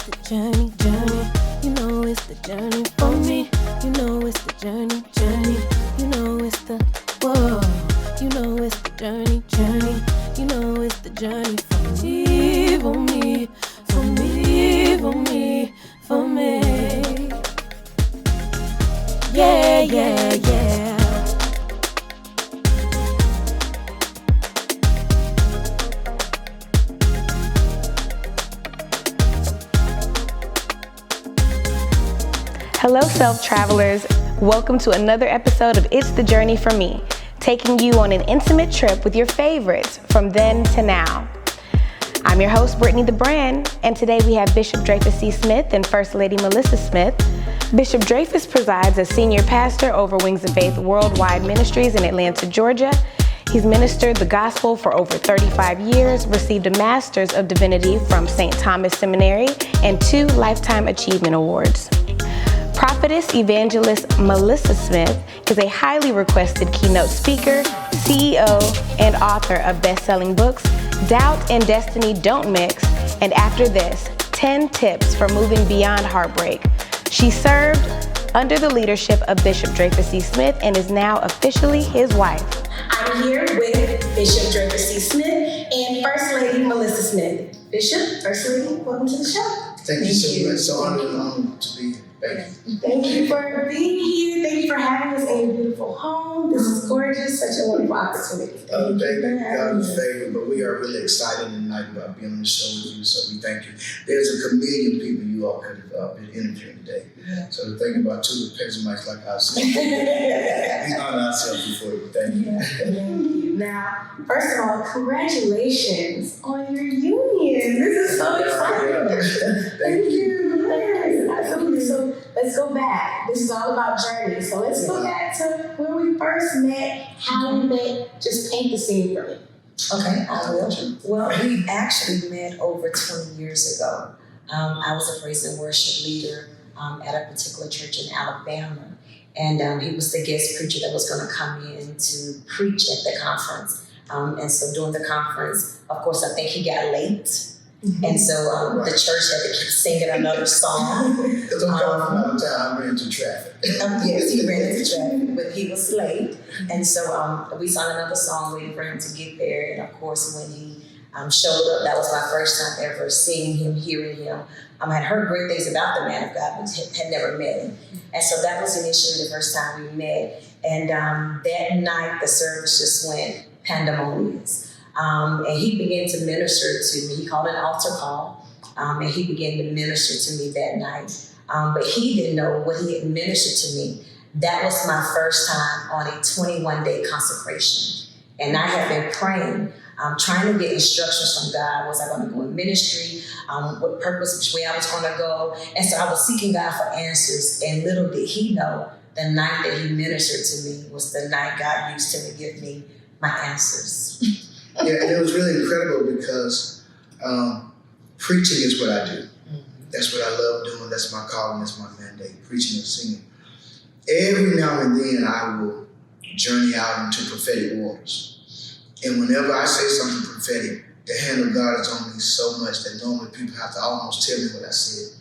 the journey, journey. You know it's the journey for me. You know it's the journey, journey. You know it's the, whoa. You know it's the journey, journey. You know it's the journey for me, for me, for me, for me, for me. Yeah, yeah, yeah. Hello, self-travelers. Welcome to another episode of It's the Journey for Me, taking you on an intimate trip with your favorites from then to now. I'm your host, BritniTheBrand, and today we have Bishop Dreyfus C. Smith and First Lady Melissa Smith. Bishop Dreyfus presides as senior pastor over Wings of Faith Worldwide Ministries in Atlanta, Georgia. He's ministered the gospel for over 35 years, received a Master's of Divinity from St. Thomas Seminary, and 2 Lifetime Achievement Awards. Prophetess Evangelist Melissa Smith is a highly requested keynote speaker, CEO, and author of best-selling books, Doubt and Destiny Don't Mix, and after this, 10 Tips for Moving Beyond Heartbreak. She served under the leadership of Bishop Dreyfus C. Smith and is now officially his wife. I'm here with Bishop Dreyfus C. Smith and First Lady Melissa Smith. Bishop, First Lady, welcome to the show. Thank you so much. So honored to be here. Thank you for being here. Thank you for having us in your beautiful home. This is gorgeous. Such a wonderful opportunity. Thank you. God is favor, but we are really excited tonight about being on the show with you. So we thank you. There's a chameleon people you all could have been interviewing today. Yeah. So to think about 2 pessimites like ourselves. We honor ourselves before we thank you. Yeah, thank you. Now, first of all, congratulations on your union. This is so exciting. Thank you. Absolutely. So let's go back. This is all about journey. So let's go back to when we first met, how we met. Just paint the scene for me. Okay, I will. Well, we actually met over 20 years ago. I was a praise and worship leader at a particular church in Alabama. And he was the guest preacher that was going to come in to preach at the conference. And so during the conference, of course, I think he got late. And so the church had to keep singing another song. Because I'm coming from out of town, I ran into traffic. Yes, he ran into traffic, but he was late. And so we sang another song waiting for him to get there. And of course, when he showed up, that was my first time ever seeing him, hearing him. I had heard great things about the man of God, but had never met him. And so that was initially the first time we met. And that night, the service just went pandemonious. And he began to minister to me. He called an altar call, and he began to minister to me that night. But he didn't know what he had ministered to me. That was my first time on a 21-day consecration. And I had been praying, trying to get instructions from God. Was I going to go in ministry? What purpose, which way I was going to go? And so I was seeking God for answers. And little did he know, the night that he ministered to me was the night God used him to give me my answers. Yeah, and it was really incredible because preaching is what I do. That's what I love doing. That's my calling. That's my mandate, preaching and singing. Every now and then I will journey out into prophetic waters. And whenever I say something prophetic, the hand of God is on me so much that normally people have to almost tell me what I said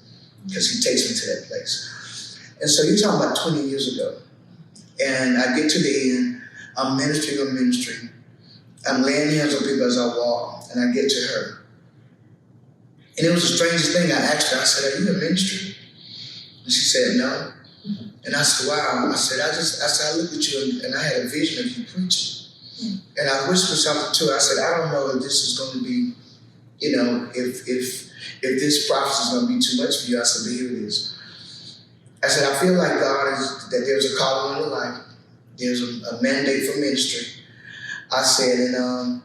because he takes me to that place. And so you're talking about 20 years ago. And I get to the end. I'm ministering on ministry. I'm laying hands on people as I walk, and I get to her. And it was the strangest thing. I asked her, I said, "Are you in ministry?" And she said, "No." And I said, "Wow." I said, I looked at you and I had a vision of you preaching. And I whispered something to her. I said, "I don't know if this is going to be, if this prophecy is going to be too much for you." I said, "But here it is." I said, "I feel like God that there's a calling on your life. There's a mandate for ministry." I said, and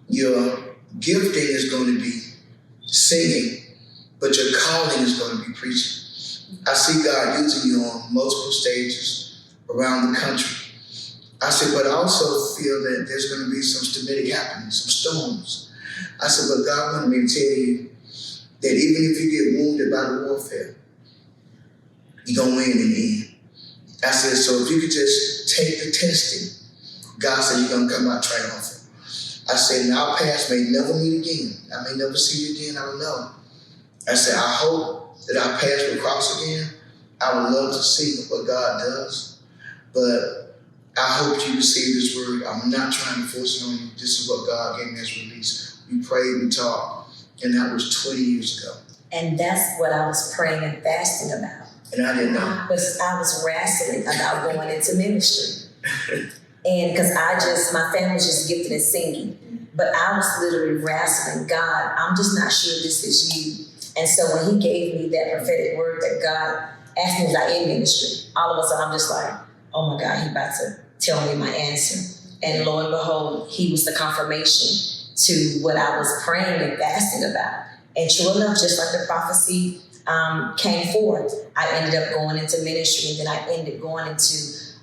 your gifting is going to be singing, but your calling is going to be preaching. I see God using you on multiple stages around the country. I said, but I also feel that there's going to be some stability happening, some storms. I said, but God wanted me to tell you that even if you get wounded by the warfare, you're going to win in the end. I said, so if you could just take the testing, God said you're going to come out triumphant. I said, and our paths may never meet again. I may never see you again, I don't know. I said, I hope that our paths will cross again. I would love to see what God does, but I hope you receive this word. I'm not trying to force it on you. This is what God gave me as release. We prayed, we talked, and that was 20 years ago. And that's what I was praying and fasting about. And I didn't know. But I was wrestling about going into ministry. And because my family was just gifted in singing. But I was literally wrestling, God, I'm just not sure this is you. And so when he gave me that prophetic word that God asked me, was I in ministry? All of a sudden I'm just like, oh my God, he about to tell me my answer. And lo and behold, he was the confirmation to what I was praying and fasting about. And true enough, just like the prophecy came forth, I ended up going into ministry, and then I ended going into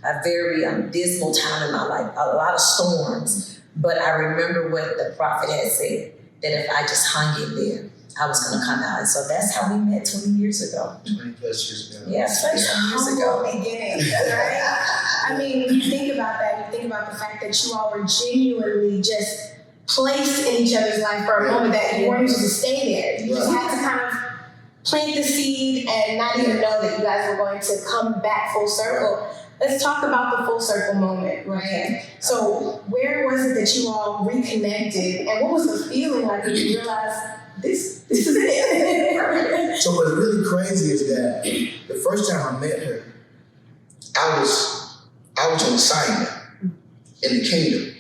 a very dismal time in my life, a lot of storms. But I remember what the prophet had said, that if I just hung in there, I was going to come out. And so that's how we met 20 years ago. 20 plus years ago. Yeah, 20 years ago. Beginning, right? I mean, when you think about that, you think about the fact that you all were genuinely just placed in each other's life for a moment that you weren't supposed to stay there. You just had to kind of plant the seed and not even know that you guys were going to come back full circle. Let's talk about the full circle moment, right? Okay. So where was it that you all reconnected, and what was the feeling like when you realized this is it? So what's really crazy is that the first time I met her, I was on assignment in the kingdom.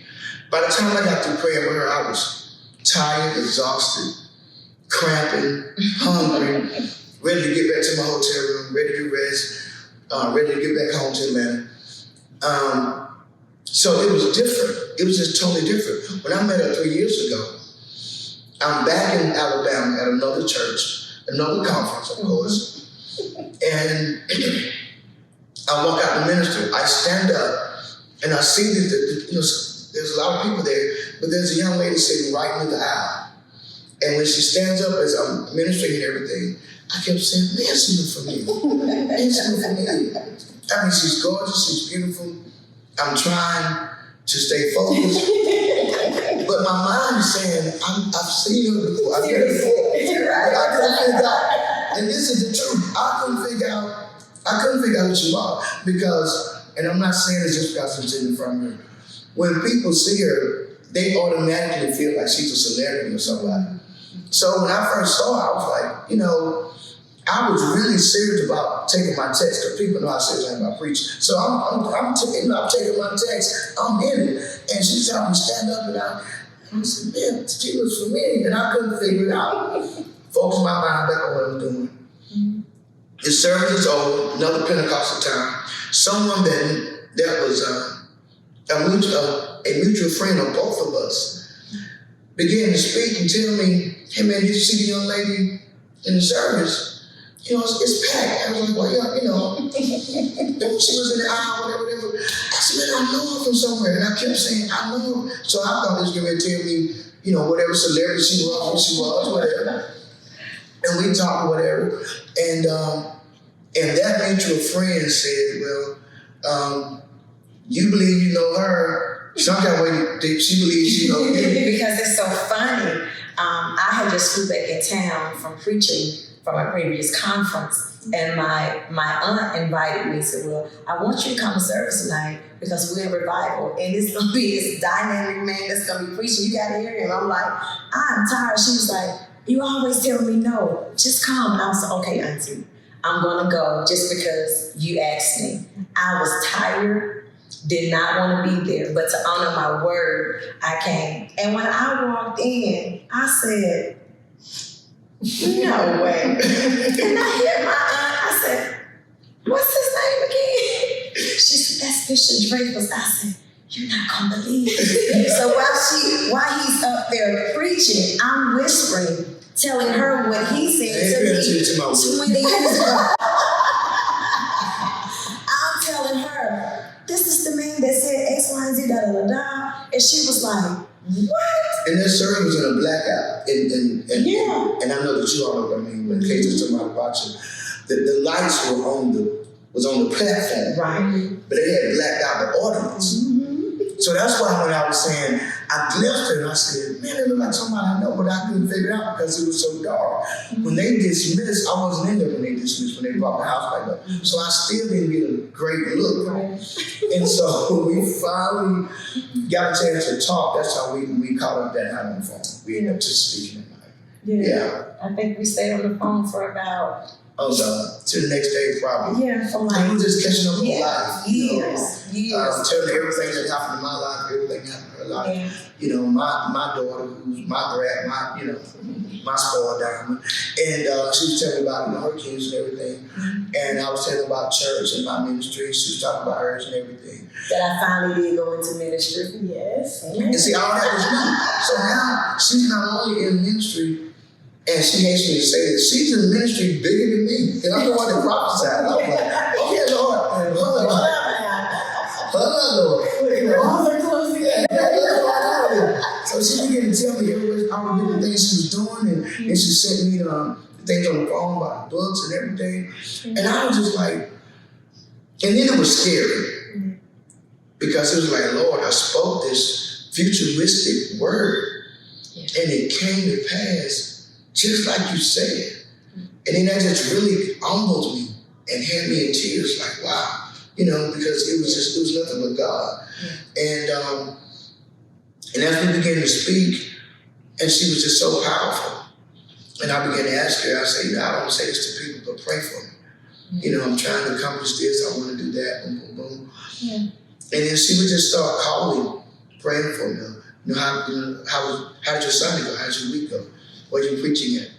By the time I got through praying with her, I was tired, exhausted, cramping, hungry, ready to get back to my hotel room, ready to rest, ready to get back home to Atlanta. So it was different. It was just totally different. When I met her 3 years ago, I'm back in Alabama at another church, another conference, of course, and I walk out to minister. I stand up and I see that there's a lot of people there, but there's a young lady sitting right in the aisle. And when she stands up as I'm ministering and everything, I kept saying, man, she look familiar. Man, she look familiar. I mean, she's gorgeous, she's beautiful. I'm trying to stay focused. But my mind is saying, I've seen her before. I've been before. But I couldn't figure out, and this is the truth, I couldn't figure out who she was. Because, and I'm not saying this just because I'm sitting in front of her, when people see her, they automatically feel like she's a celebrity or somebody. So when I first saw her, I was like, I was really serious about taking my text, because people know how serious I am about preaching. So I'm taking my text, I'm in it. And she told me to stand up, and I said, man, she was familiar, and I couldn't figure it out. Focus my mind back on what I'm doing. Mm-hmm. The service is over, another Pentecostal time. Someone that was a mutual friend of both of us began to speak and tell me, hey man, did you see the young lady in the service? It's packed. I was like, well, yeah, she was in the aisle, whatever. I said, man, I know her from somewhere. And I kept saying, I know her. So I thought this was going to tell me, whatever celebrity she was, whatever. And we talked, whatever. And that mutual friend said, well, you believe you know her. Some kind of way she believes she knows you. Because it's so funny. I had just flew back in town from preaching from a previous conference, and my aunt invited me and said, well, I want you to come to service tonight because we're in revival, and it's going to be this dynamic man that's going to be preaching. You got to hear him. I'm like, I'm tired. She was like, you always tell me no, just come. And I was like, okay, auntie, I'm going to go just because you asked me. I was tired, did not want to be there, but to honor my word, I came. And when I walked in, I said, no way. And I hear my aunt, I said, what's his name again? She said, that's Bishop Dreyfus. I said, you're not going to believe it. So while he's up there preaching, I'm whispering, telling her what he said to me 20 years ago. I'm telling her, this is the man that said X, Y, and Z, da, da, da, da. And she was like, what? And that service was in a blackout. And I know that you all know what I mean, in case there's somebody watching. The lights were on the platform. Right. But they had blacked out the audience. Mm-hmm. So that's why when I was saying, I glimpsed her and I said, man, it looked like somebody I know, but I couldn't figure it out because it was so dark. When they dismissed, I wasn't in there when they dismissed, when they brought the house back up. So I still didn't get a great look. And so when we finally got a chance to talk, that's how we caught up that night on the phone. We ended up just speaking at night. Yeah. I think we stayed on the phone for about... to the next day, probably. Yeah, for like... we were just catching up on life. Years. Telling her everything that happened in my life, everything that happened in her life. Yeah. You know, my daughter, who's my brat, my spoiled diamond. And she was telling me about, her kids and everything. Mm-hmm. And I was telling her about church and my ministry. She was talking about hers and everything. That I finally did go into ministry. Yes. And see, all that was me. So now she's not only in ministry, and she hates me to say this, she's in ministry bigger than me. And I'm the one that prophesied. I was like, okay, Lord. So she began to tell me all the different things she was doing, and she sent me things on the phone about books and everything. And I was just like, and then it was scary. Because it was like, Lord, I spoke this futuristic word, and it came to pass just like you said. And then that just really humbled me and had me in tears, like, wow. Because it was nothing but God. And as we began to speak, and she was just so powerful. And I began to ask her, I said, I don't say this to people, but pray for me. I'm trying to accomplish this, I want to do that, boom, boom, boom. Yeah. And then she would just start calling, praying for me. How did your Sunday go? How did your week go? What are you preaching at?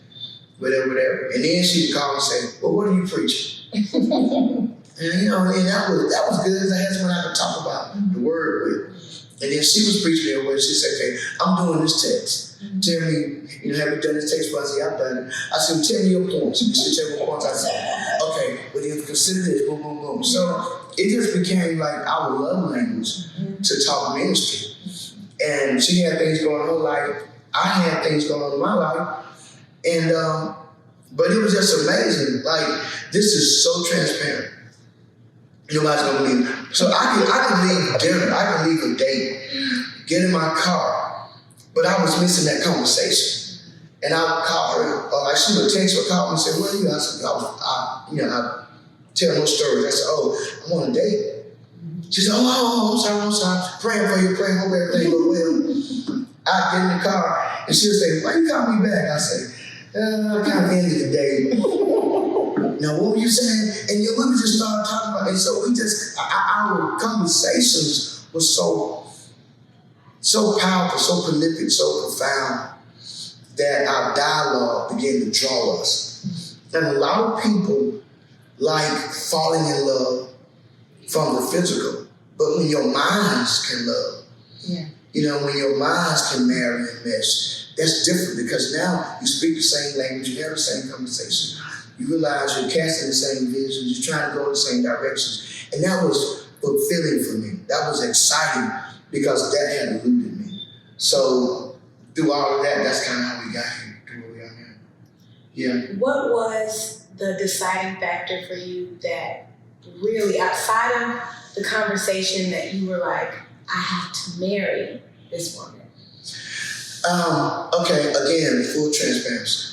Whatever. And then she would call and say, well, what are you preaching? And that was good. I had someone I could talk about the word with. And then she was preaching that word. She said, okay, I'm doing this text. Tell me, have you done this text for us? Yeah, I've done it. I said, tell me your points. And she said, what points? I said, okay, well, then consider this, boom, boom, boom. So it just became like our love language to talk ministry. And she had things going on in her life. I had things going on in my life. And, but it was just amazing. Like, this is so transparent. Nobody's gonna believe it. So I could leave dinner, I could leave a date, get in my car, but I was missing that conversation. And I would call her, or like she would text or call me and say, where are you? I said, I tell no stories. I said, I'm on a date. She said, I'm sorry. Praying for you, hope everything goes well. I get in the car, and she'll say, why you call me back? I say, I kind of ended the day. Now, what were you saying? And we would just start talking about it. So our conversations were so powerful, so prolific, so profound that our dialogue began to draw us. And a lot of people like falling in love from the physical, but when your minds can love, when your minds can marry and mesh, that's different because now you speak the same language, you have the same conversation. You realize you're casting the same visions, you're trying to go in the same directions. And that was fulfilling for me. That was exciting because that had eluded me. So through all of that, that's kind of how we got here, to where we are now. Yeah. What was the deciding factor for you that really, outside of the conversation, that you were like, I have to marry this woman? Okay, again, full transparency.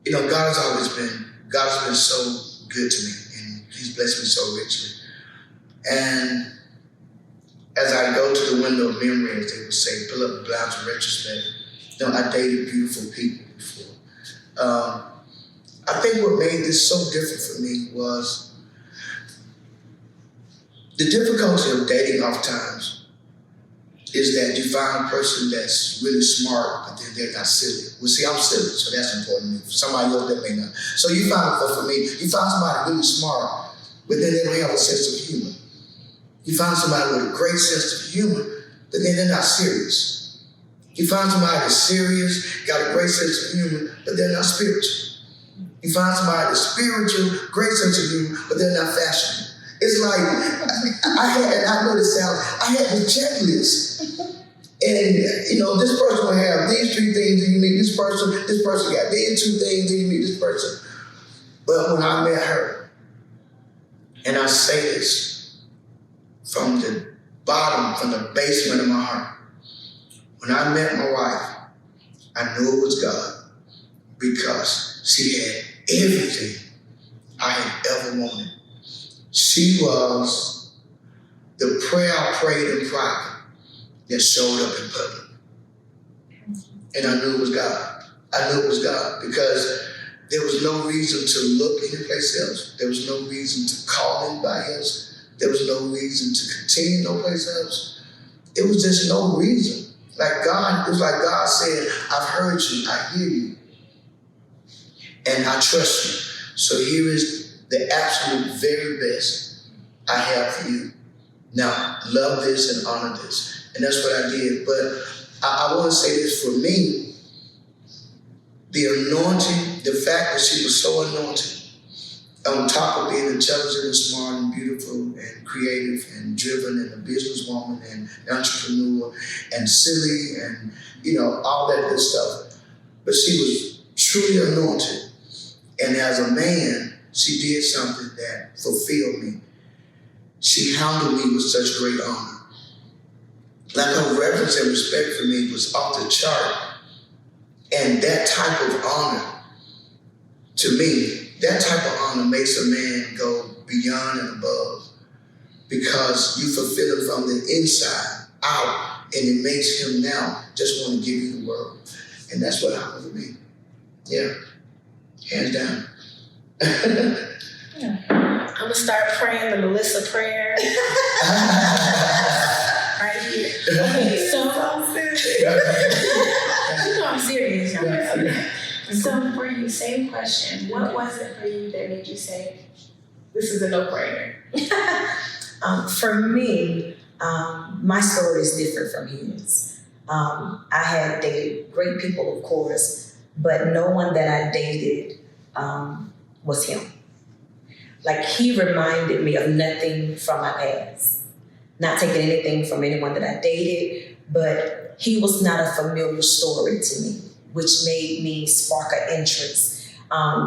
God has been so good to me, and He's blessed me so richly. And as I go to the window of memory, as they would say, pull up the blinds in retrospect, I dated beautiful people before. I think what made this so different for me was the difficulty of dating oftentimes is that you find a person that's really smart, but then they're not silly. Well, see, I'm silly, so that's important. For somebody else, that may not. So you find, for me, you find somebody really smart, but then they don't have a sense of humor. You find somebody with a great sense of humor, but then they're not serious. You find somebody that's serious, got a great sense of humor, but they're not spiritual. You find somebody that's spiritual, great sense of humor, but they're not fashionable. It's like, I know this sounds, I had this checklist. And, this person will have these 3 things, and you meet this person got these 2 things, and you meet this person. But when I met her, and I say this from the bottom, from the basement of my heart. When I met my wife, I knew it was God because she had everything I had ever wanted. She was the prayer I prayed in private that showed up in public. And I knew it was God. I knew it was God because there was no reason to look anyplace else. There was no reason to call anybody else. There was no reason to continue no place else. It was just no reason. Like God, it was like God said, I've heard you, I hear you, and I trust you. So here is the absolute very best I have for you. Now, love this and honor this. And that's what I did. But I want to say this for me, the anointing, the fact that she was so anointed, on top of being intelligent and smart and beautiful and creative and driven and a businesswoman and entrepreneur and silly and, all that good stuff. But she was truly anointed. And as a man, she did something that fulfilled me. She handled me with such great honor. Like her reverence and respect for me was off the chart. And that type of honor, to me, that type of honor makes a man go beyond and above because you fulfill it from the inside out, and it makes him now just want to give you the world. And that's what happened with me. Yeah, hands down. I'm gonna start praying the Melissa prayer right here. Okay, so I'm serious, y'all. Okay. So for you, same question. What was it for you that made you say, this is a no-brainer? For me, my story is different from his. I had dated great people, of course, but no one that I dated was him. Like, he reminded me of nothing from my past. Not taking anything from anyone that I dated, but he was not a familiar story to me, which made me spark an interest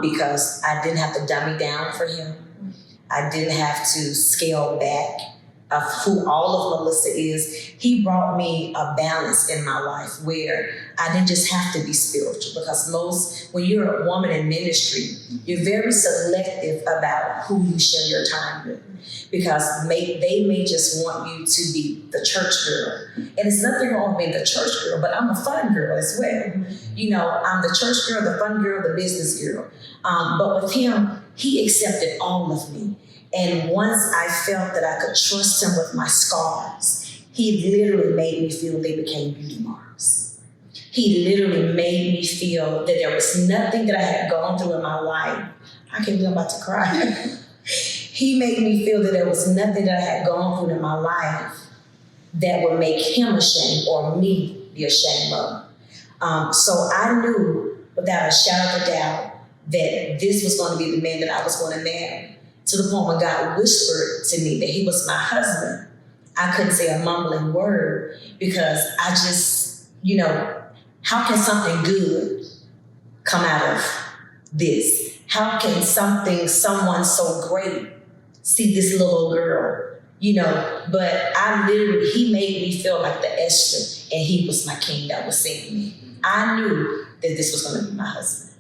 because I didn't have to dummy down for him. I didn't have to scale back of who all of Melissa is. He brought me a balance in my life where I didn't just have to be spiritual, because when you're a woman in ministry, you're very selective about who you share your time with, because they may just want you to be the church girl. And it's nothing wrong with being the church girl, but I'm a fun girl as well. I'm the church girl, the fun girl, the business girl. But with him, he accepted all of me. And once I felt that I could trust him with my scars, he literally made me feel they became beauty marks. He literally made me feel that there was nothing that I had gone through in my life. I can't believe I'm about to cry. He made me feel that there was nothing that I had gone through in my life that would make him ashamed or me be ashamed of. So I knew without a shadow of a doubt that this was going to be the man that I was going to marry. To the point when God whispered to me that he was my husband, I couldn't say a mumbling word because I just, how can something good come out of this? How can someone so great see this little girl, But he made me feel like the Esther, and he was my king that was seeing me. I knew that this was going to be my husband.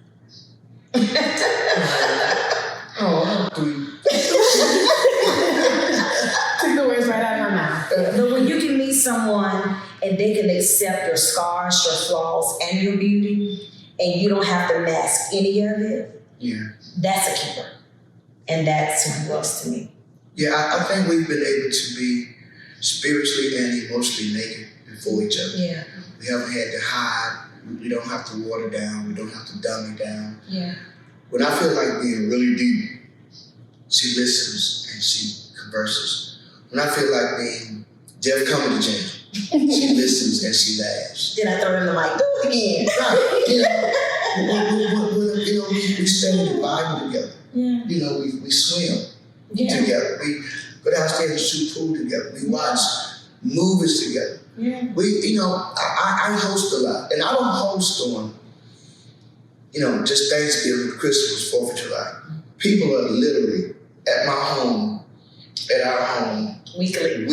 Took the words right out of my mouth. But when you can meet someone and they can accept your scars, your flaws, and your beauty, and you don't have to mask any of it, that's a keeper. And that's who he was to me. Yeah, I think we've been able to be spiritually and emotionally naked before each other. Yeah. We haven't had to hide. We don't have to water down. We don't have to dummy down. Yeah. When I feel like being really deep, she listens and she converses. When I feel like being Jeff Comedy Jam, she listens and she laughs. Then I throw in the mic, do it again. Right. We study the Bible together. Yeah. We swim together. We go downstairs and shoot pool together. We watch movies together. Yeah. I host a lot, and I don't host on, just Thanksgiving, Christmas, 4th of July. People are literally at my home, at our home, Weekly.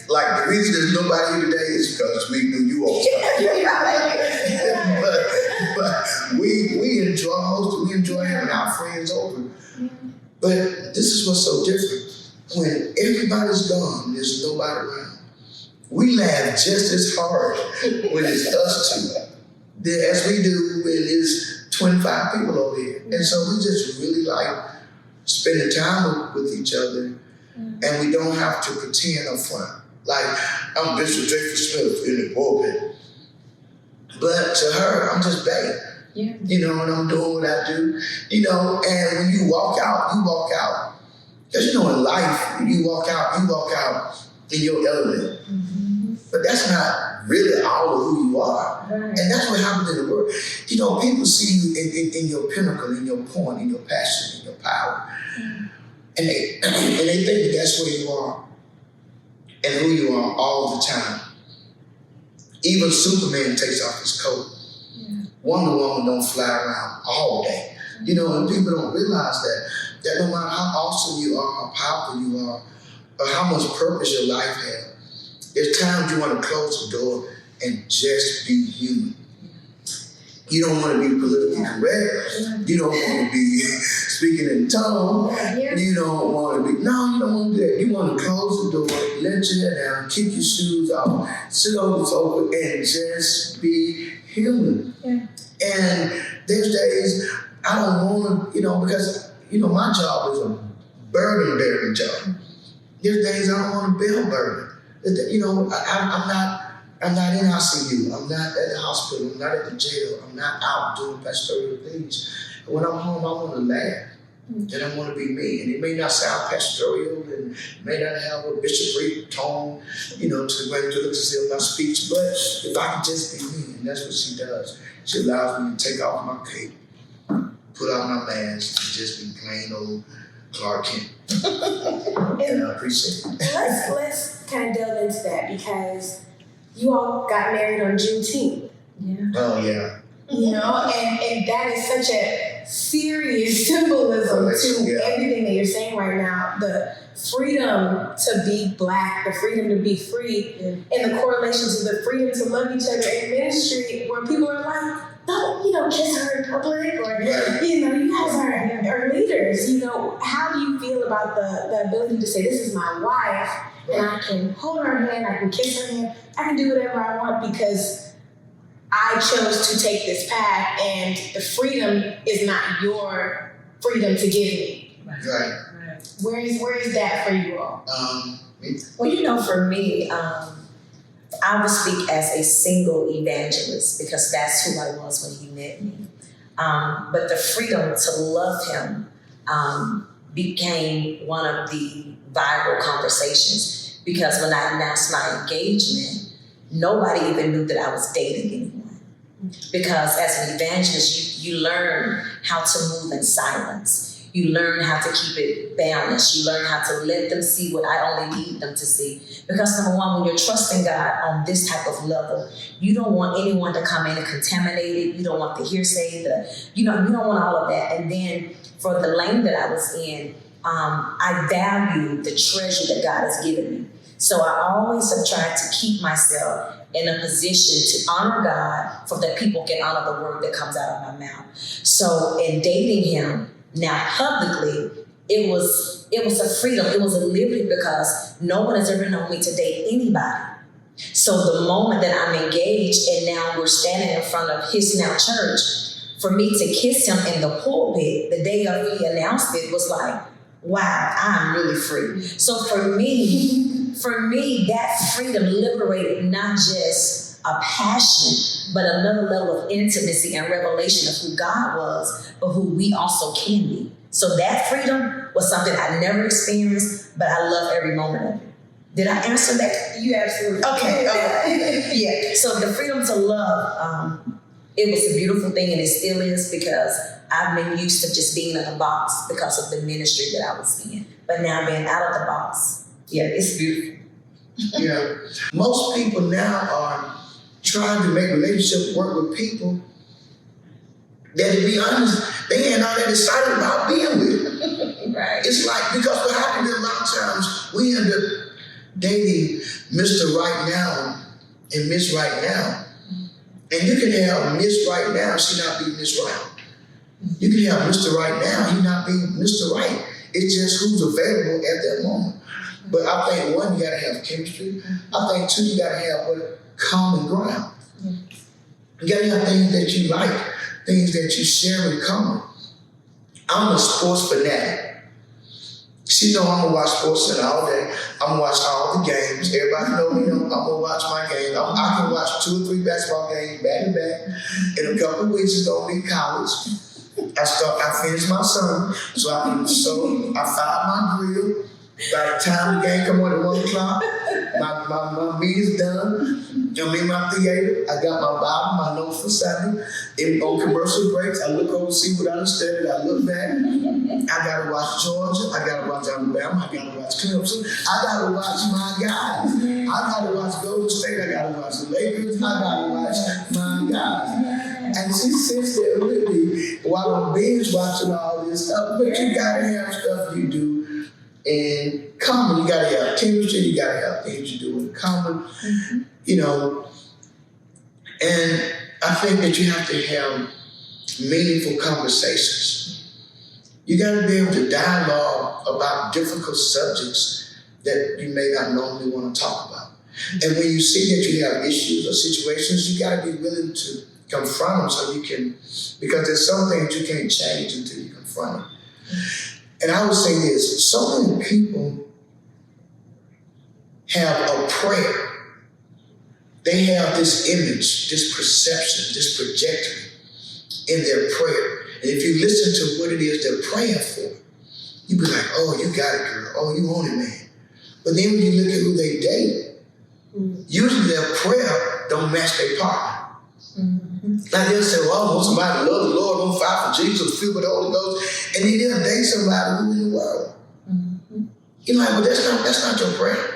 Like the reason there's nobody here today is because we knew you all started. but we enjoy hosting, we enjoy having our friends over. But this is what's so different. When everybody's gone, there's nobody around. We laugh just as hard when it's us two as we do when it's 25 people over here. And so we just really like spending time with each other, and we don't have to pretend up front. Like, I'm Bishop Dreyfus Smith in the pulpit. But to her, I'm just Bay. Yeah. You know, and I'm doing what I do. You know, and when you walk out, you walk out. Because you know, in life, you walk out in your element. Mm-hmm. But that's not really all of who you are. Right. And that's what happens in the world. You know, people see you in your pinnacle, in your point, in your passion, in your power. Mm. And they think that that's where you are and who you are all the time. Even Superman takes off his coat. Yeah. Wonder Woman don't fly around all day. You know, and people don't realize that no matter how awesome you are, how powerful you are, or how much purpose your life has, there's times you want to close the door and just be human. You don't want to be politically correct. You don't want to be speaking in tongues. You don't want to be, you don't want to do that. You want to close the door, let your head down, kick your shoes off, sit on the sofa, and just be human. Yeah. And there's days I don't want to, because, my job is a burden-bearing job. There's days I don't want to bear burden. I'm not in ICU. I'm not at the hospital. I'm not at the jail. I'm not out doing pastoral things. When I'm home, I want to laugh. And I want to be me. And it may not sound pastoral and may not have a bishopry tone, to the way to look to see my speech. But if I can just be me, and that's what she does. She allows me to take off my cape, put on my mask, and just be plain old Clark Kent. And I appreciate it. Let's kind of delve into that, because you all got married on Juneteenth. Yeah. Oh, yeah. And that is such a serious symbolism to everything that you're saying right now. The freedom to be Black, the freedom to be free, and the correlation to the freedom to love each other in ministry, where people are like, don't, kiss her in public, or, you guys are leaders. How do you feel about the ability to say, this is my wife, and I can hold her hand, I can kiss her hand, I can do whatever I want because I chose to take this path, and the freedom is not your freedom to give me. Right. Where is that for you all? Well, for me, I would speak as a single evangelist because that's who I was when he met me. But the freedom to love him became one of the viral conversations, because when I announced my engagement, nobody even knew that I was dating anyone. Because as an evangelist, you learn how to move in silence. You learn how to keep it balanced. You learn how to let them see what I only need them to see. Because number one, when you're trusting God on this type of level, you don't want anyone to come in and contaminate it. You don't want the hearsay, you don't want all of that. And then for the lane that I was in, I value the treasure that God has given me. So I always have tried to keep myself in a position to honor God, so that people can honor the word that comes out of my mouth. So in dating him, now publicly, it was a freedom, it was a liberty, because no one has ever known me to date anybody. So the moment that I'm engaged and now we're standing in front of his now church, for me to kiss him in the pulpit the day of he announced it was like, wow, I'm really free. So for me, that freedom liberated not just a passion, but another level of intimacy and revelation of who God was, but who we also can be. So that freedom was something I never experienced, but I love every moment of it. Did I answer that? You absolutely. Okay. Yeah. So the freedom to love, it was a beautiful thing, and it still is, because I've been used to just being in a box because of the ministry that I was in. But now being out of the box, it's beautiful. Yeah. Most people now are trying to make relationships work with people that, to be honest, they ain't all that excited about being with. Right. It's like, because what happens a lot of times, we end up dating Mr. Right Now and Miss Right Now. And you can have Miss Right Now, she not be Miss Right. You can have Mr. Right Now, he not be Mr. Right. It's just who's available at that moment. But I think, one, you gotta have chemistry. I think, two, you gotta have what? Common ground. You gotta have things that you like, things that you share in common. I'm a sports fanatic. She know I'm gonna watch Sports Center all day. I'm gonna watch all the games. Everybody know me. I'm gonna watch my games. I can watch 2 or 3 basketball games back to back. In a couple of weeks, it's gonna be college. I finished my summer, so I fired my grill. By the time the game come on at 1 o'clock, my meeting's done. I'm in my theater. I got my Bible, my notes for Sunday. On commercial breaks, I look over, see what I studied. I look back. I gotta watch Georgia. I gotta watch Alabama. I gotta watch Clemson. I gotta watch my guys. I gotta watch Golden State. I gotta watch the Lakers. I gotta watch my guys. And she sits there with me while I'm binge watching all this stuff. But you gotta have stuff you do in common. You gotta have chemistry. You gotta have things you do in common. You know, and I think that you have to have meaningful conversations. You got to be able to dialogue about difficult subjects that you may not normally want to talk about. And when you see that you have issues or situations, you got to be willing to confront them so you can, because there's some things you can't change until you confront them. And I would say this, so many people have a prayer. They have this image, this perception, this trajectory in their prayer. And if you listen to what it is they're praying for, you be like, oh, you got it, girl. Oh, you own it, man. But then when you look at who they date, usually their prayer don't match their partner. Like they'll say, well, I want somebody to love the Lord, don't fight for Jesus, filled with the Holy Ghost. And then they'll date somebody who in the world. You're like, well, that's not your prayer.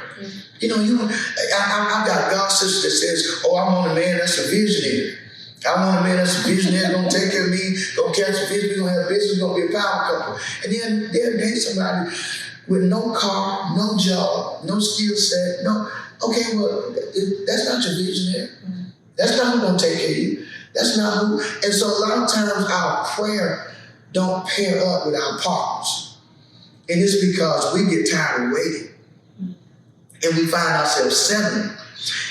You know, I got God sister that says, oh, I want a man that's a visionary. I want a man that's a visionary, gonna take care of me, gonna catch a vision, we're gonna have business, we're gonna be a power couple. And then they'll date somebody with no car, no job, no skill set, no, okay, well, that's not your visionary. That's not who's gonna take care of you. That's not who, and so a lot of times our prayer don't pair up with our partners. And it's because we get tired of waiting. And we find ourselves settling.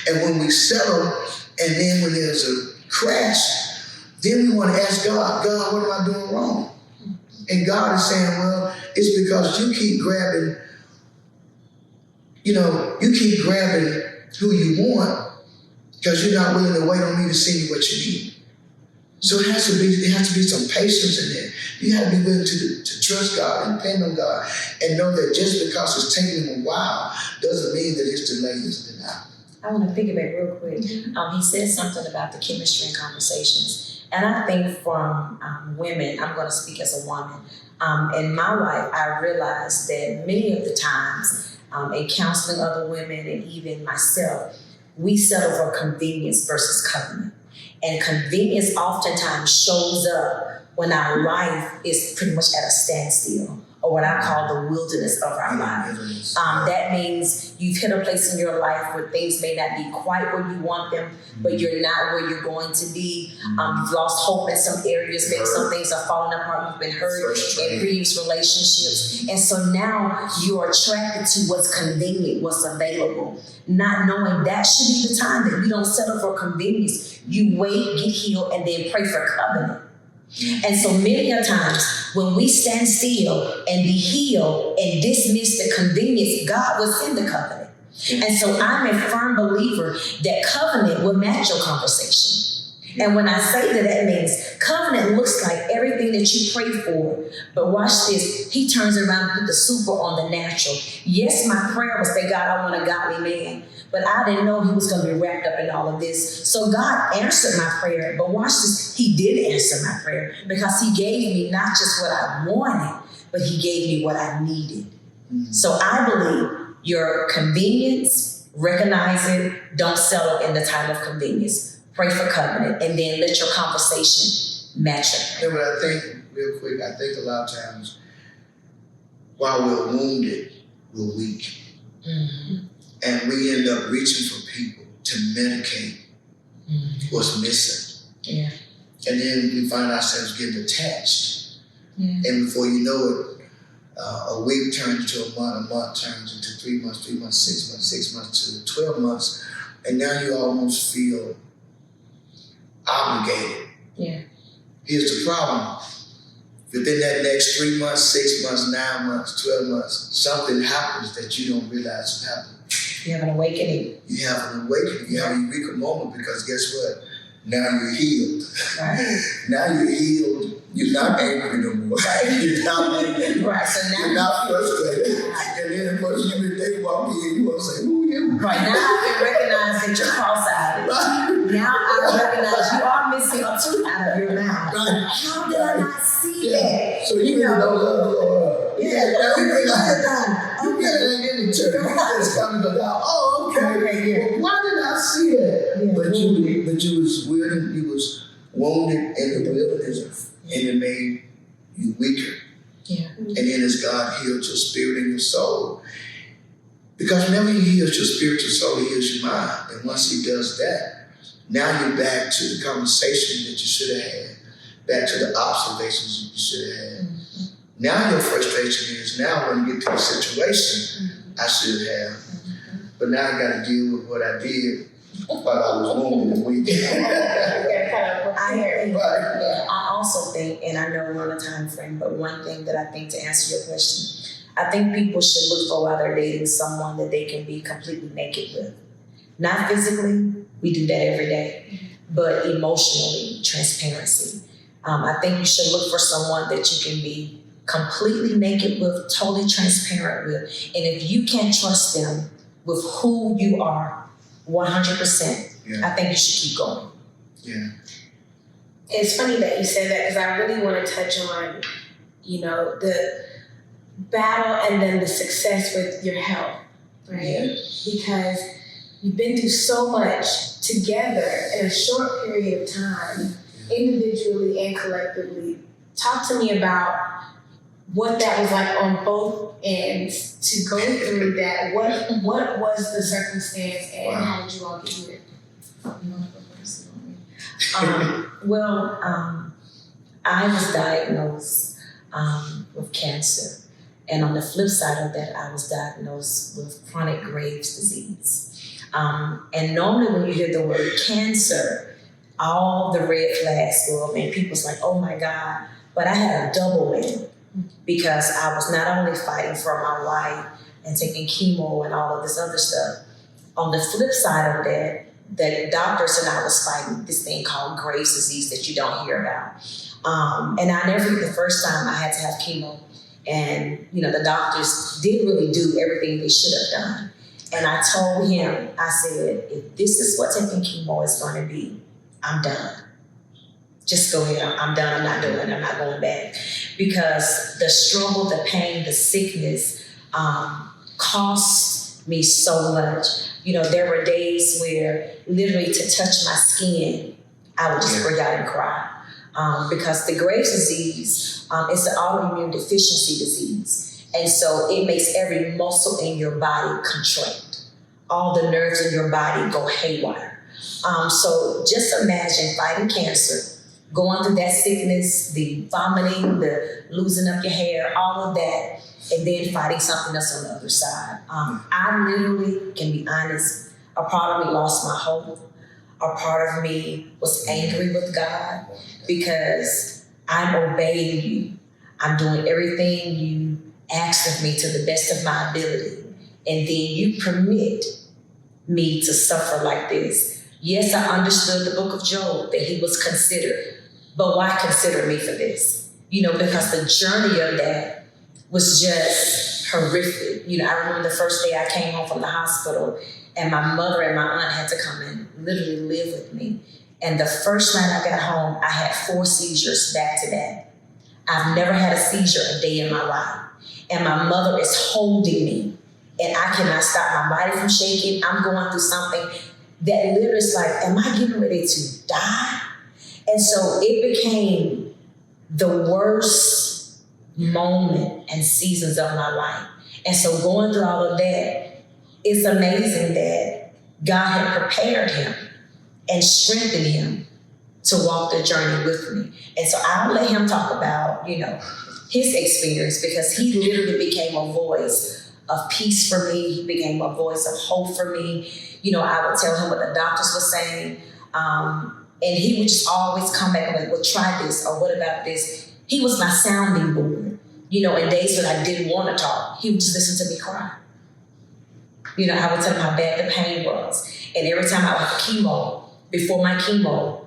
And when we settle, and then when there's a crash, then we want to ask God, God, what am I doing wrong? And God is saying, well, it's because you keep grabbing, who you want, because you're not willing to wait on me to send you what you need. So there has to be some patience in there. You have to be willing to trust God and depend on God and know that just because it's taking him a while doesn't mean that his delay is denied. I want to piggyback real quick. He said something about the chemistry and conversations. And I think from women, I'm going to speak as a woman. In my life, I realized that many of the times in counseling other women and even myself, we settle for convenience versus covenant. And convenience oftentimes shows up when our life is pretty much at a standstill, or what I call the wilderness of our life. That means you've hit a place in your life where things may not be quite where you want them, but you're not where you're going to be. You've lost hope in some areas. Maybe some things are falling apart. You've been hurt in previous relationships. And so now you're attracted to what's convenient, what's available, not knowing that should be the time that you don't settle for convenience. You wait, get healed, and then pray for covenant. And so many a times when we stand still and be healed and dismiss the convenience, God will send the covenant. And so I'm a firm believer that covenant will match your conversation. And when I say that means covenant looks like everything that you pray for. But watch this. He turns around and put the super on the natural. Yes, my prayer was that God, I want a godly man. But I didn't know he was going to be wrapped up in all of this. So God answered my prayer. But watch this. He did answer my prayer because he gave me not just what I wanted, but he gave me what I needed. So I believe your convenience, recognize it, don't settle in the time of convenience. Pray for covenant, and then let your conversation match it. And what I think, real quick, I think a lot of times while we're wounded, we're weak. And we end up reaching for people to medicate what's missing. Yeah. And then we find ourselves getting attached. Yeah. And before you know it, a week turns into a month turns into 3 months, 3 months, 6 months, 6 months to 12 months. And now you almost feel obligated. Yeah. Here's the problem. Within that next 3 months, 6 months, 9 months, 12 months, something happens that you don't realize happened. You have an awakening. You have an awakening. You have a eureka moment because guess what? Now you're healed. Right. Now you're healed. You're not angry no more. You're not angry. Right. So now You're not frustrated. And then the person you they walk in, you want to say, who are you? right now I can recognize that you're cross-eyed. Right. Now I recognize you are missing a tooth out of your mouth. Right. How did I not see that? So you know, Yeah. everything Okay. it's coming down. Oh, okay. Yeah. Well, why did I see that? Yeah. But you was weird. You was wounded in the wilderness, and it made you weaker. Yeah. And then as God healed your spirit and your soul, because whenever He heals your spiritual soul, He heals your mind. And once He does that, now you're back to the conversation that you should have had, back to the observations you should have had. Now your frustration is, now when you get to the situation, I should have. But now I got to deal with what I did while I was wounded and weak. I also think, and I know we're on a time frame, but one thing that I think to answer your question, I think people should look for while they're dating someone that they can be completely naked with. Not physically, we do that every day, but emotionally, transparency. I think you should look for someone that you can be completely naked with, totally transparent with. And if you can't trust them with who you are 100%, I think you should keep going. Yeah. It's funny that you said that because I really want to touch on, the battle and then the success with your health, right? Yeah. Because you've been through so much together in a short period of time, individually and collectively. Talk to me about what that was like on both ends to go through that. What was the circumstance and how did you all get through it? I was diagnosed with cancer. And on the flip side of that, I was diagnosed with chronic Graves' disease. And normally when you hear the word cancer, all the red flags go up and people's like, oh my God. But I had a double win because I was not only fighting for my life and taking chemo and all of this other stuff. On the flip side of that, the doctors and I was fighting this thing called Graves' disease that you don't hear about. And I never, the first time I had to have chemo, and the doctors didn't really do everything they should have done. And I told him, I said, if this is what taking chemo is going to be, I'm done. Just go ahead, I'm done, I'm not doing it, I'm not going back. Because the struggle, the pain, the sickness cost me so much. There were days where literally to touch my skin, I would just break out and cry. Because the Graves' disease is an autoimmune deficiency disease. And so it makes every muscle in your body contract. All the nerves in your body go haywire. So just imagine fighting cancer, going through that sickness, the vomiting, the losing up your hair, all of that, and then fighting something else on the other side. I literally, can be honest, a part of me lost my hope. A part of me was angry with God because I'm obeying you. I'm doing everything you asked of me to the best of my ability. And then you permit me to suffer like this. Yes, I understood the book of Job, that he was considered. But why consider me for this? Because the journey of that was just horrific. I remember the first day I came home from the hospital and my mother and my aunt had to come and literally live with me. And the first night I got home, I had 4 seizures back to back. I've never had a seizure a day in my life. And my mother is holding me and I cannot stop my body from shaking. I'm going through something that literally is like, am I getting ready to die? And so it became the worst moment and seasons of my life. And so going through all of that, it's amazing that God had prepared him and strengthened him to walk the journey with me. And so I'll let him talk about, his experience, because he literally became a voice of peace for me. He became a voice of hope for me. I would tell him what the doctors were saying. And he would just always come back and like, well, try this, or what about this? He was my sounding board. In days when I didn't want to talk, he would just listen to me cry. I would tell him how bad the pain was. And every time I would have chemo, before my chemo,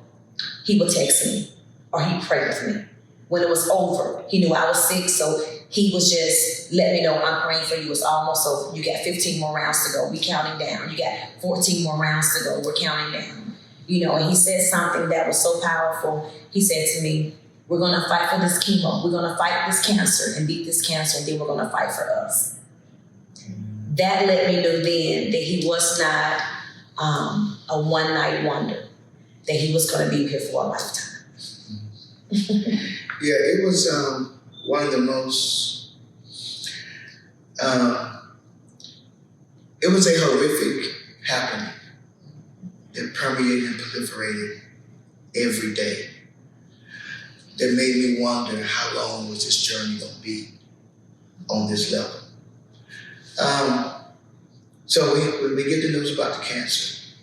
he would text me or he'd pray with me. When it was over, he knew I was sick, so he was just let me know, I'm praying for you. It's almost over. You got 15 more rounds to go. We counting down. You got 14 more rounds to go. We're counting down. And he said something that was so powerful. He said to me, we're going to fight for this chemo. We're going to fight this cancer and beat this cancer, and then we're going to fight for us. That let me know then that he was not a one-night wonder, that he was going to be here for a lifetime. Yeah, it was one of the most, it was a horrific happening that permeated and proliferated every day. That made me wonder, how long was this journey going to be on this level? So we get the news about the cancer,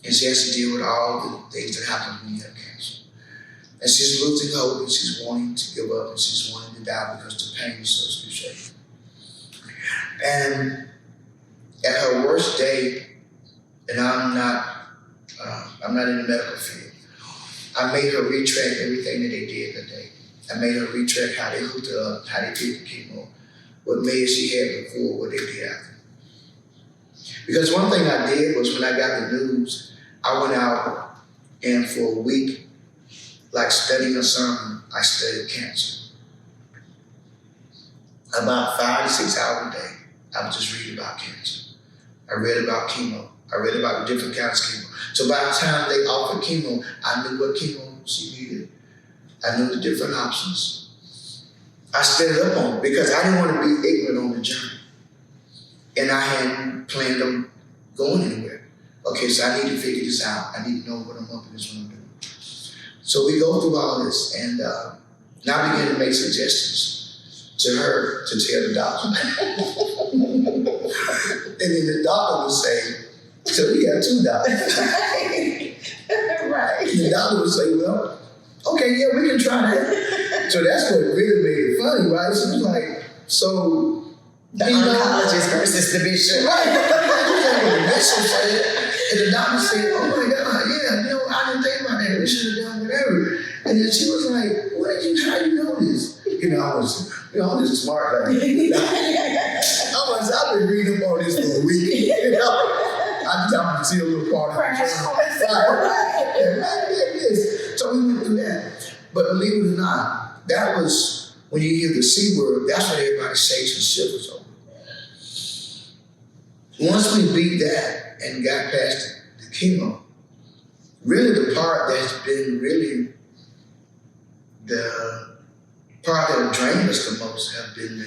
and she has to deal with all the things that happen when you have cancer. And she's losing hope, and she's wanting to give up, and she's wanting to die because the pain is so excruciating. And at her worst day, and I'm not in the medical field, I made her retract everything that they did that day. I made her retract how they hooked her up, how they did the chemo, what meds she had before, what they did after. Because one thing I did was, when I got the news, I went out and for a week, like studying a sermon, I studied cancer. About 5 to 6 hours a day, I would just read about cancer. I read about chemo. I read about the different kinds of chemo. So by the time they offered chemo, I knew what chemo she needed. I knew the different options. I studied up on it because I didn't want to be ignorant on the journey. And I hadn't planned on going anywhere. Okay, so I need to figure this out. I need to know what I'm up against, what I'm doing. So we go through all this, and now I begin to make suggestions to her to tell the doctor. And then the doctor would say, so we got 2 doctors. Right. The doctor would say, well, okay, yeah, we can try that. So that's what really made it funny, right? So it was like, so... The oncologist versus the bishop. Right. The bishop said, and the doctor said, oh my God, yeah, I didn't think about that. We should have done whatever. And then she was like, how do you know this? I'm just smart like I've been reading up on this for a week. I just happened to see a little part of it. Right. So we went through that. But believe it or not, that was, when you hear the C word, that's what everybody shakes and shivers over. Once we beat that and got past the chemo, really the part that's been really the part that drained us the most have been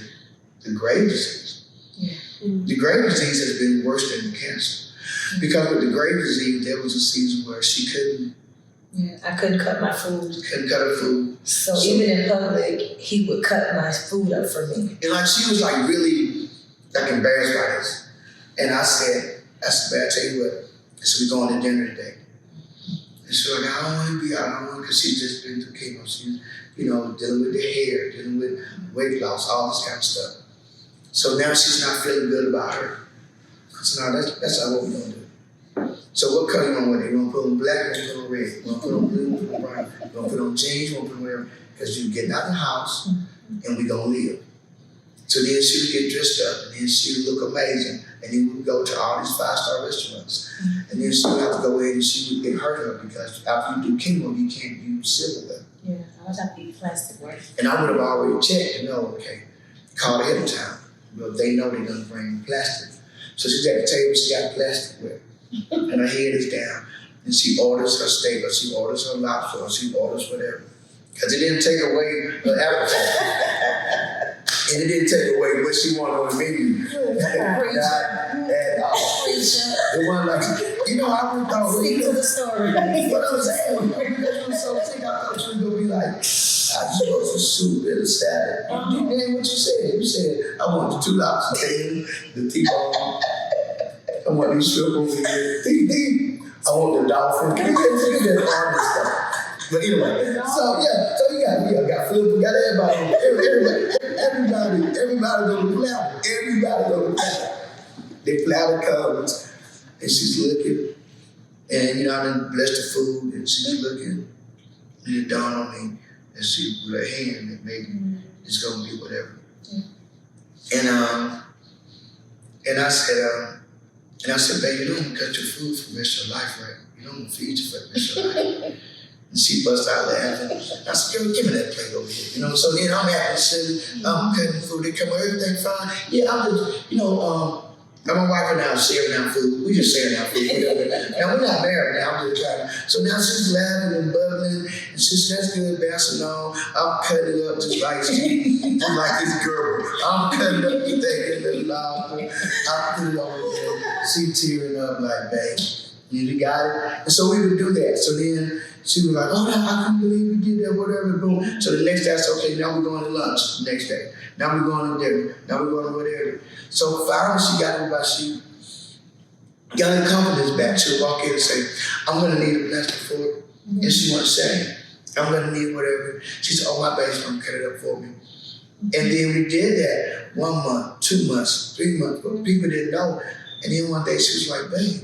the grave disease. Yeah. The grave disease has been worse than the cancer. Because with the grave disease, there was a season where she couldn't. Yeah, I couldn't cut my food. Couldn't cut her food. So even in public, he would cut my food up for me. And like, she was like really like embarrassed by this. And I said, I tell you what, so we going to dinner today. And she's like, I don't want to be out, because she's just been through chemo. She's, dealing with the hair, dealing with weight loss, all this kind of stuff. So now she's not feeling good about her. So now that's not what we're going to do. So what color you want to wear? You want to put on black, or you want to put on red? You want to put on blue, you want to put on brown? You want to put on jeans, you want to put on whatever? Because you're getting out of the house, and we're going to live. So then she would get dressed up, and then she would look amazing, and then we would go to all these 5-star restaurants. And then she would have to go in, and she would get hurt up, because after you do chemo, you can't use silverware. Yeah, I was have to be plastic, right? And I would have already checked to know, okay, call ahead of time. Well, they know they're going to bring plastic. So she's at the table, she got plasticware, and her head is down, and she orders her steak, or she orders her lobster, or she orders whatever. Because it didn't take away her appetite. And it didn't take away what she wanted on the menu. It wasn't like, you know, I would thought, Speak to the story. what I'm saying, because you were so sick, I thought you were going to be like, I just want some soup and a salad. You did what you said. You said, I want the 2 lobster tails, the T-bone. I want these shrimp over here. I want the dolphin. You did all this stuff. But anyway, so you got Philip, we got everybody go to platter. Everybody go to platter. The platter comes, and she's looking, and you know, I done blessed the food, and she's looking, and it dawned on me that she with her hand that maybe it's gonna be whatever. And I said, babe, you don't want to cut your food for the rest of your life, right? You don't want to feed you for the rest of your life. And she bust out laughing. I said, girl, give me that plate over here. You know, so then I'm acting silly. I'm cutting food. They come, everything fine. Yeah, I'm just, you know, my wife and I are sharing our food. We just sharing our food. Now, we're not married now. I'm just trying. So now she's laughing and bubbling. And she said, that's good, babe. I said, no, I'm cutting it up just like this girl. I'm cutting up the thing little lobster. I put it over there. She tearing up like, babe, you got it? And so we would do that. So then she was like, oh, I can't believe you did that, whatever, boom. So the next day I said, okay, now we're going to lunch the next day. Now we're going to dinner. Now we're going to whatever. So finally she got it, she got her confidence back. She'll walk in and say, I'm going to need a plaster for it. And she wouldn't say, I'm going to need whatever. She said, oh, my baby's going to cut it up for me. And then we did that 1 month, 2 months, 3 months, but people didn't know. And then one day she was like, babe,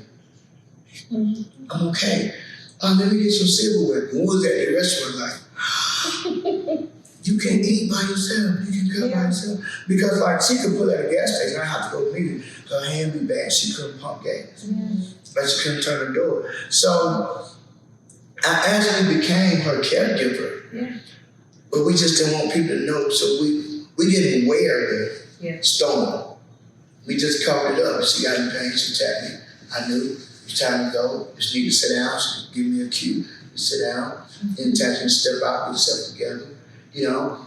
I'm okay. Let me get some silverware. And what was that? The restaurant like, you can eat by yourself. You can cook by yourself. Because like she could pull at a gas station. I have to go meet her. Her hand be bad. She couldn't pump gas. But she couldn't turn the door. So I actually became her caregiver. But we just didn't want people to know. So we didn't wear the stone. We just covered it up. She got in pain. She tapped me. I knew. It's time to go. Just need to sit down. She give me a cue. Sit down. Intention, step out, get yourself together, you know.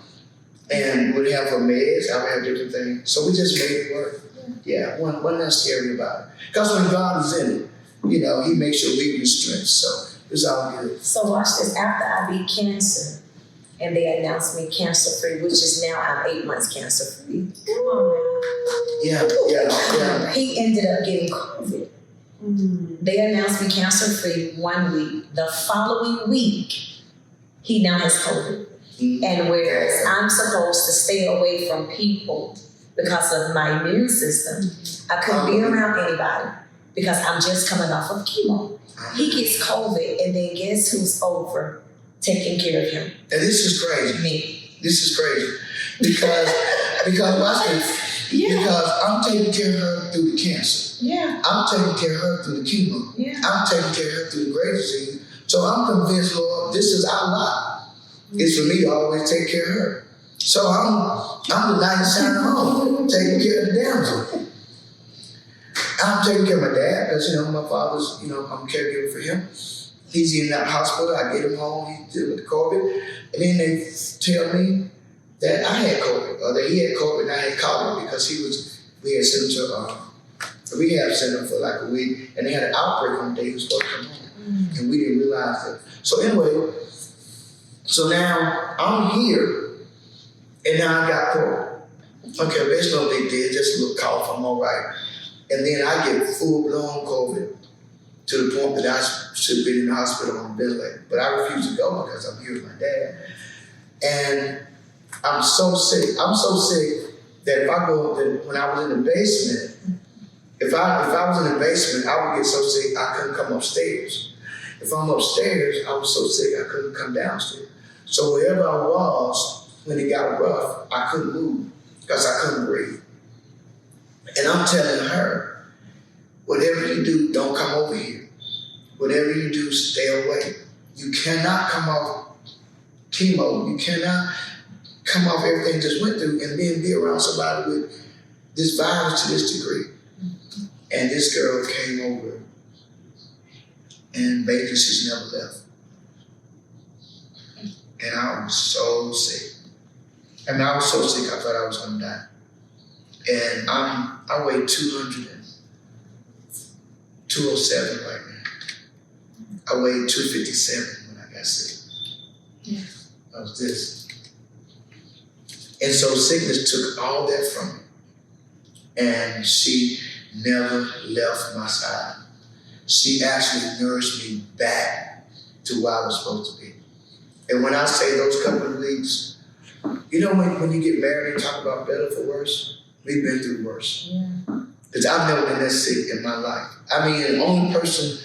And we'd have her meds. I would have different things. So we just made it work. Yeah, wasn't that scary about it. Because when God is in it, you know, He makes your weakness strength. So it's all good. So watch this. After I beat cancer, and they announced me cancer-free, which is now I'm 8 months cancer-free. Come on, man. Yeah. He ended up getting COVID. They announced me cancer-free 1 week. The following week, he now has COVID. And whereas I'm supposed to stay away from people because of my immune system, I couldn't be around anybody because I'm just coming off of chemo. He gets COVID, and then guess who's over taking care of him? And this is crazy. Me. This is crazy. Because watch this. Because I'm taking care of her through the cancer. I'm taking care of her through the chemo. I'm taking care of her through the Graves' disease. So I'm convinced, Lord, this is our lot. It's for me to always take care of her. So I'm the knight in shining home, taking care of the damsel. I'm taking care of my dad because, you know, my father's, you know, I'm a caregiver for him. He's in that hospital. I get him home. He's dealing with COVID. And then they tell me that I had COVID, or that he had COVID and I had caught it because we had sent him to a rehab center for like a week, and they had an outbreak on the day he was supposed to come home. And we didn't realize that. So anyway, so now I'm here, and now I got COVID. Okay, but it's no big deal, just a little cough, I'm all right. And then I get full-blown COVID to the point that I should have been in the hospital on a ventilator. But I refuse to go because I'm here with my dad. And I'm so sick. I'm so sick that if I go, when I was in the basement, if I was in the basement, I would get so sick I couldn't come upstairs. If I'm upstairs, I was so sick I couldn't come downstairs. So wherever I was, when it got rough, I couldn't move because I couldn't breathe. And I'm telling her, whatever you do, don't come over here. Whatever you do, stay away. You cannot come off chemo. You cannot come off everything just went through and then be around somebody with this virus to this degree. And this girl came over, and basically she's never left. And I was so sick. I mean, I was so sick, I thought I was gonna die. And I weigh 207 right now. I weighed 257 when I got sick. Yeah. I was this. And so sickness took all that from me. And she never left my side. She actually nourished me back to where I was supposed to be. And when I say those couple of weeks, you know when you get married and talk about better for worse? We've been through worse. Because I've never been that sick in my life. I mean, the only person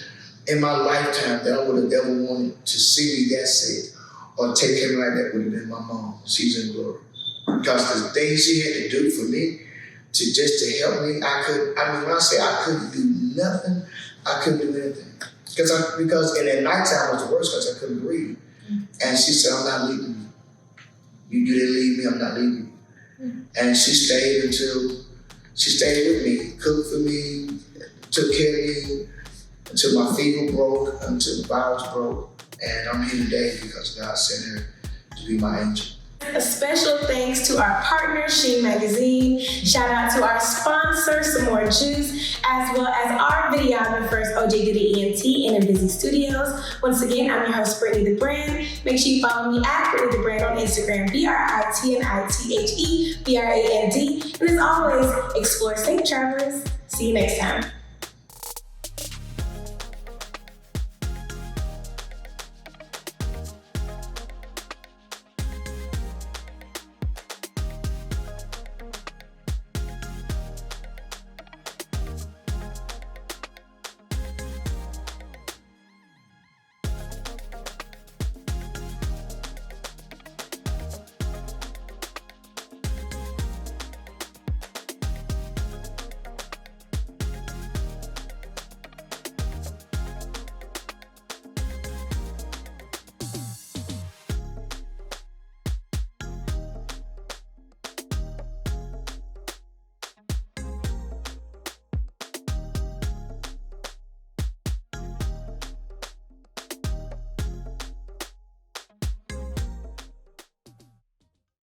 in my lifetime that I would have ever wanted to see me that sick or take care of me like that would have been my mom. She's in glory. Because the things she had to do for me, to help me, when I say I couldn't do nothing, I couldn't do anything. Because in that nighttime was the worst because I couldn't breathe. And she said, I'm not leaving you. You didn't leave me, I'm not leaving you. And she stayed with me, cooked for me, took care of me, until my fever broke, until the virus broke. And I'm here today because God sent her to be my angel. A special thanks to our partner, Sheen Magazine. Shout out to our sponsor, Some More Juice, as well as our videographers, OJ Diddy ENT and In Busy Studios. Once again, I'm your host, BritniTheBrand. Make sure you follow me at BritniTheBrand on Instagram, BritniTheBrand. And as always, explore safe, travelers. See you next time.